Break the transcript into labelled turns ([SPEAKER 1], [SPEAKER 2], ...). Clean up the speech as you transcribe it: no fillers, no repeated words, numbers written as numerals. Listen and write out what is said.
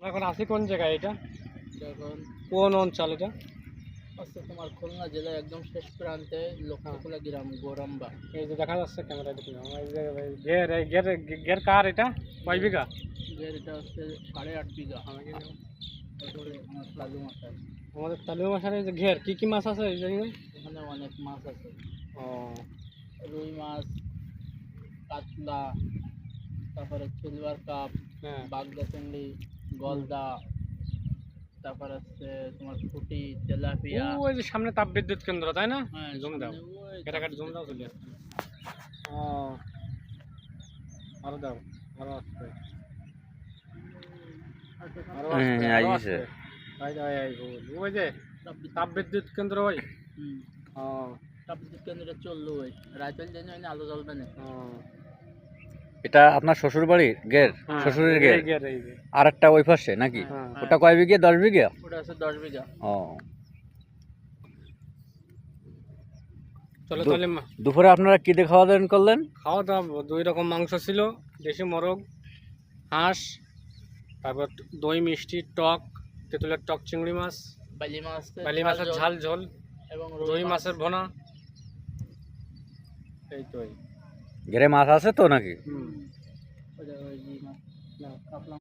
[SPEAKER 1] এখন আছি কোন জায়গায়? এটা
[SPEAKER 2] এখন
[SPEAKER 1] কোন অঞ্চল? এটা
[SPEAKER 2] হচ্ছে তোমার খুলনা জেলার একদম শেষ প্রান্তে লক্ষ্মীখোলা গ্রাম গোরাম্বা।
[SPEAKER 1] এই যে দেখা যাচ্ছে ক্যামেরা দেখুন, এই যে ঘের, এই ঘের ঘের কার? এটা কয় বিঘা?
[SPEAKER 2] এটা হচ্ছে 8.5 বিঘা। তারপরে আমার লালু মাছ আছে।
[SPEAKER 1] আমাদের তালু মাছের এই যে ঘের, কি কি মাছ আছে এই জায়গায়?
[SPEAKER 2] এখানে অনেক মাছ আছে,
[SPEAKER 1] ও
[SPEAKER 2] রুই মাছ, কাতলা, তারপরে সিলভার কাপ,
[SPEAKER 1] হ্যাঁ,
[SPEAKER 2] বাগদা চিংড়ি, গলদা, তারপর হচ্ছে তোমার পুঁটি, তেলাপিয়া।
[SPEAKER 1] ওই যে সামনে তাপ বিদ্যুৎ কেন্দ্র, তাই না?
[SPEAKER 2] হ্যাঁ,
[SPEAKER 1] জুম দাও,
[SPEAKER 2] সামনে ওই
[SPEAKER 1] কেটাকাটি জুম দাও, চলে আসছে। ও আরো দাও, আরো আসছে, আরো আসছে, আরো আসছে। এই যে ওই যে তাপ বিদ্যুৎ কেন্দ্র ওই।
[SPEAKER 2] হুম,
[SPEAKER 1] ও
[SPEAKER 2] তাপবিদ্যুৎ কেন্দ্রে চললো ওই রাইতের দিন হয় না, আলো জ্বলবে না।
[SPEAKER 1] ও
[SPEAKER 3] এটা আপনার শ্বশুর বাড়ির গের,
[SPEAKER 1] হ্যাঁ,
[SPEAKER 3] শ্বশুরের
[SPEAKER 1] এই
[SPEAKER 3] গের।
[SPEAKER 1] ঘের, এই যে
[SPEAKER 3] আর একটা ওই পাশে নাকি?
[SPEAKER 2] হ্যাঁ,
[SPEAKER 3] ওটা কয় বিঘে? 10 বিঘা?
[SPEAKER 2] ওটা আছে 10 বিঘা।
[SPEAKER 3] ও,
[SPEAKER 1] চলো তাহলে
[SPEAKER 3] দুপুরে আপনারা কি দিয়ে খাওয়া দাওয়া করলেন?
[SPEAKER 1] খাওয়া দাওয়া 2 রকম মাংস ছিল, দেশি মোরগ, হাঁস, তারপর দই মিষ্টি, টক, তেঁতুলের টক, চিংড়ি মাছ,
[SPEAKER 2] বালি মাছ,
[SPEAKER 1] বালি মাছের ঝাল ঝোল,
[SPEAKER 2] এবং
[SPEAKER 1] রুই মাছের ভোনা। এই তো
[SPEAKER 3] ঘেরে মাছ আছে তো নাকি?
[SPEAKER 1] হুম
[SPEAKER 2] ওই যে মাছ, কাতলা